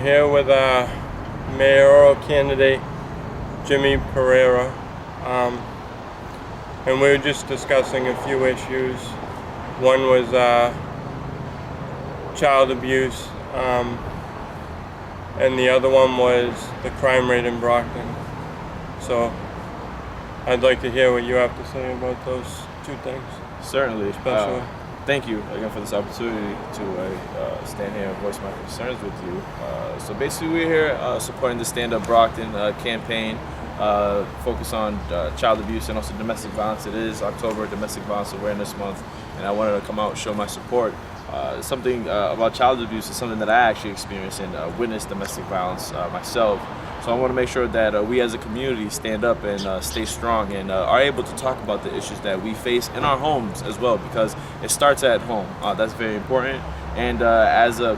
here with mayoral candidate Jimmy Pereira, and we were just discussing a few issues. One was child abuse, and the other one was the crime rate in Brockton. So I'd like to hear what you have to say about those two things. Certainly. Especially. Thank you again for this opportunity to stand here and voice my concerns with you. So basically we're here supporting the Stand Up Brockton campaign, focus on child abuse and also domestic violence. It is October, Domestic Violence Awareness Month, and I wanted to come out and show my support. Something about child abuse is something that I actually experienced and witnessed domestic violence myself. So I want to make sure that we as a community stand up and stay strong and are able to talk about the issues that we face in our homes as well, because it starts at home. That's very important. And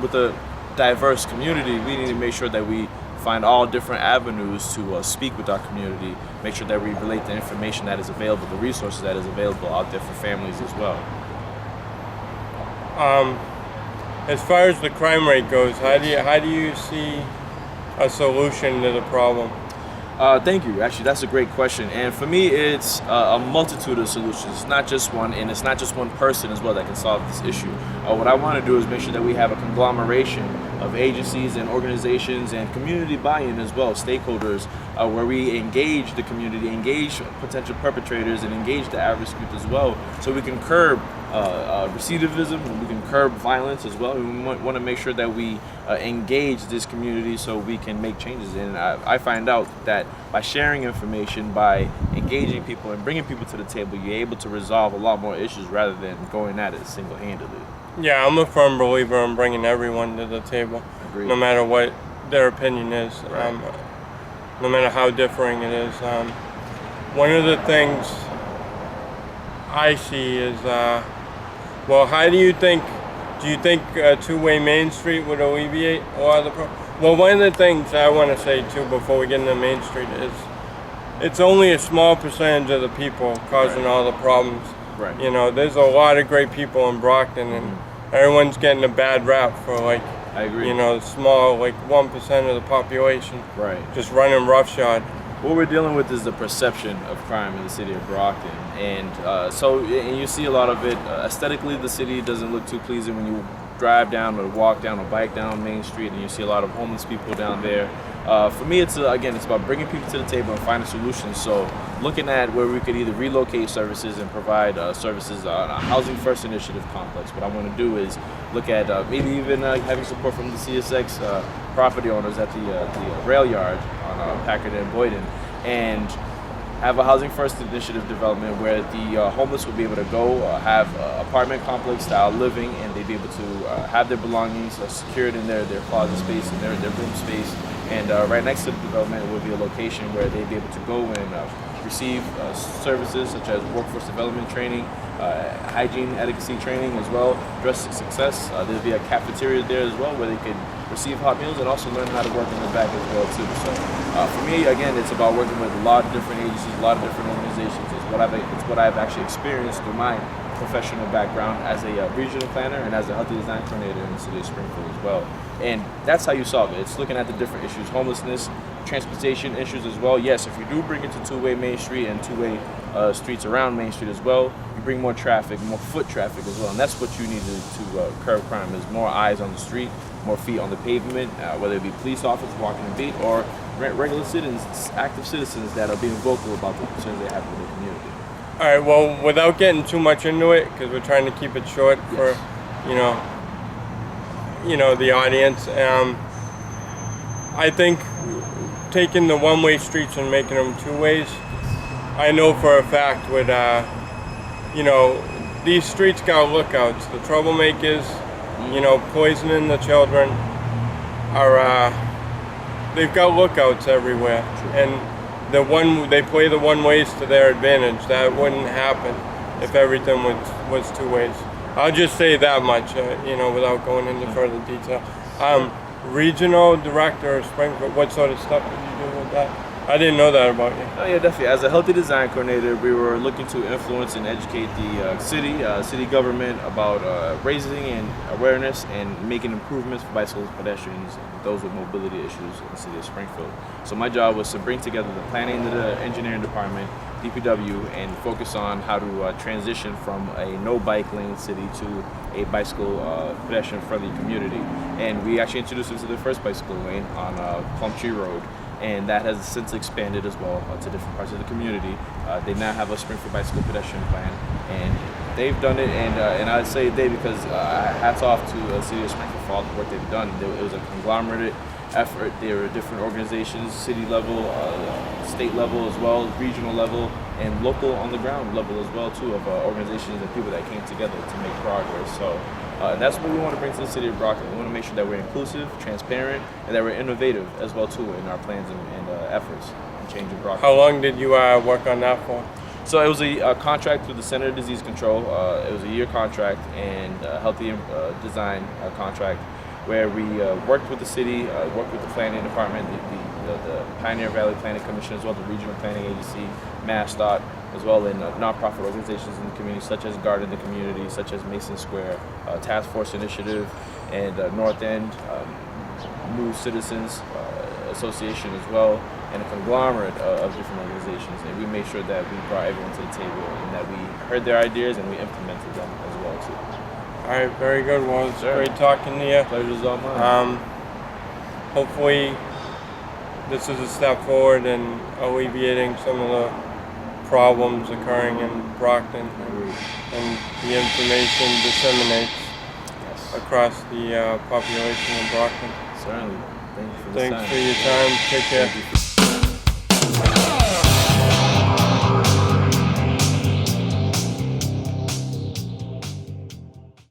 with a diverse community, we need to make sure that we find all different avenues to speak with our community, make sure that we relate the information that is available, the resources that is available out there for families as well. As far as the crime rate goes, how do you see a solution to the problem? Thank you. Actually, that's a great question. And for me, it's a multitude of solutions. It's not just one, and it's not just one person as well that can solve this issue. What I want to do is make sure that we have a conglomeration of agencies and organizations and community buy-in as well, stakeholders, where we engage the community, engage potential perpetrators, and engage the average youth as well, so we can curb recidivism, and we can curb violence as well. We want to make sure that we engage this community so we can make changes. And I find out that by sharing information, by engaging people and bringing people to the table, you're able to resolve a lot more issues rather than going at it single-handedly. Yeah, I'm a firm believer in bringing everyone to the table. Agreed. No matter what their opinion is, Right. no matter how differing it is. One of the things I see is, well, how do you think a two-way Main Street would alleviate a lot of the problems? Well, one of the things I want to say too before we get into Main Street is it's only a small percentage of the people causing all the problems. Right. You know, there's a lot of great people in Brockton, and everyone's getting a bad rap for, like, I agree. you know, small, like 1% of the population Right. just running roughshod. What we're dealing with is the perception of crime in the city of Brockton, and and you see a lot of it aesthetically. The city doesn't look too pleasing when you drive down or walk down or bike down Main Street, and you see a lot of homeless people down there. For me, it's about bringing people to the table and finding solutions. So looking at where we could either relocate services and provide services on a Housing First Initiative complex. What I want to do is look at maybe even having support from the CSX property owners at the rail yard on Packard and Boyden, and have a Housing First Initiative development where the homeless will be able to go have apartment complex style living, and they'd be able to have their belongings secured in their closet space and their room space. And right next to the development will be a location where they'd be able to go and receive services such as workforce development training, hygiene adequacy training as well, Dress to Success. There'll be a cafeteria there as well where they could receive hot meals and also learn how to work in the back as well too. So for me, again, it's about working with a lot of different agencies, a lot of different organizations. It's what I've actually experienced through my professional background as a regional planner and as a healthy design coordinator in the city of Springfield as well. And that's how you solve it. It's looking at the different issues, homelessness, transportation issues as well. Yes, if you do bring it to two-way Main Street and two-way streets around Main Street as well, you bring more traffic, more foot traffic as well. And that's what you need to curb crime, is more eyes on the street, more feet on the pavement, whether it be police officers walking the beat or regular citizens, active citizens that are being vocal about the concerns they have in the community. All right, well, without getting too much into it, because we're trying to keep it short for, the audience, I think taking the one-way streets and making them two ways, I know for a fact with, these streets got lookouts. The troublemakers, poisoning the children they've got lookouts everywhere. And they play the one ways to their advantage. That wouldn't happen if everything was two ways. I'll just say that much, without going into further detail. Regional director of Springfield, what sort of stuff did you do with that? I didn't know that about you. Oh yeah, definitely. As a healthy design coordinator, we were looking to influence and educate the city government about raising and awareness and making improvements for bicycles, pedestrians, and those with mobility issues in the city of Springfield. So my job was to bring together the planning, the engineering department, DPW, and focus on how to transition from a no bike lane city to a bicycle pedestrian friendly community. And we actually introduced it to the first bicycle lane on Plum Tree Road. And that has since expanded as well to different parts of the community. They now have a Springfield bicycle pedestrian plan, and they've done it. And I say they because hats off to the city of Springfield for all the work they've done. It was a conglomerate effort. There were different organizations, city level, state level as well, regional level, and local on the ground level as well too, of organizations and people that came together to make progress. So. And that's what we want to bring to the city of Brockton. We want to make sure that we're inclusive, transparent, and that we're innovative as well too in our plans and efforts in changing Brockton. How long did you work on that for? So it was a contract through the Center of Disease Control. It was a year contract and a healthy design contract where we worked with the city, worked with the planning department, the Pioneer Valley Planning Commission as well, the regional planning agency, MassDOT, as well in nonprofit organizations in the community such as Garden the Community, such as Mason Square, Task Force Initiative, and North End, New Citizens Association as well, and a conglomerate of different organizations. And we made sure that we brought everyone to the table and that we heard their ideas and we implemented them as well too. All right, very good. Well, it's great talking to you. Pleasure's all mine. Hopefully this is a step forward in alleviating some of the problems occurring in Brockton, and the information disseminates across the population of Brockton. Certainly. Thank you for the Thanks time. for your time. Take care.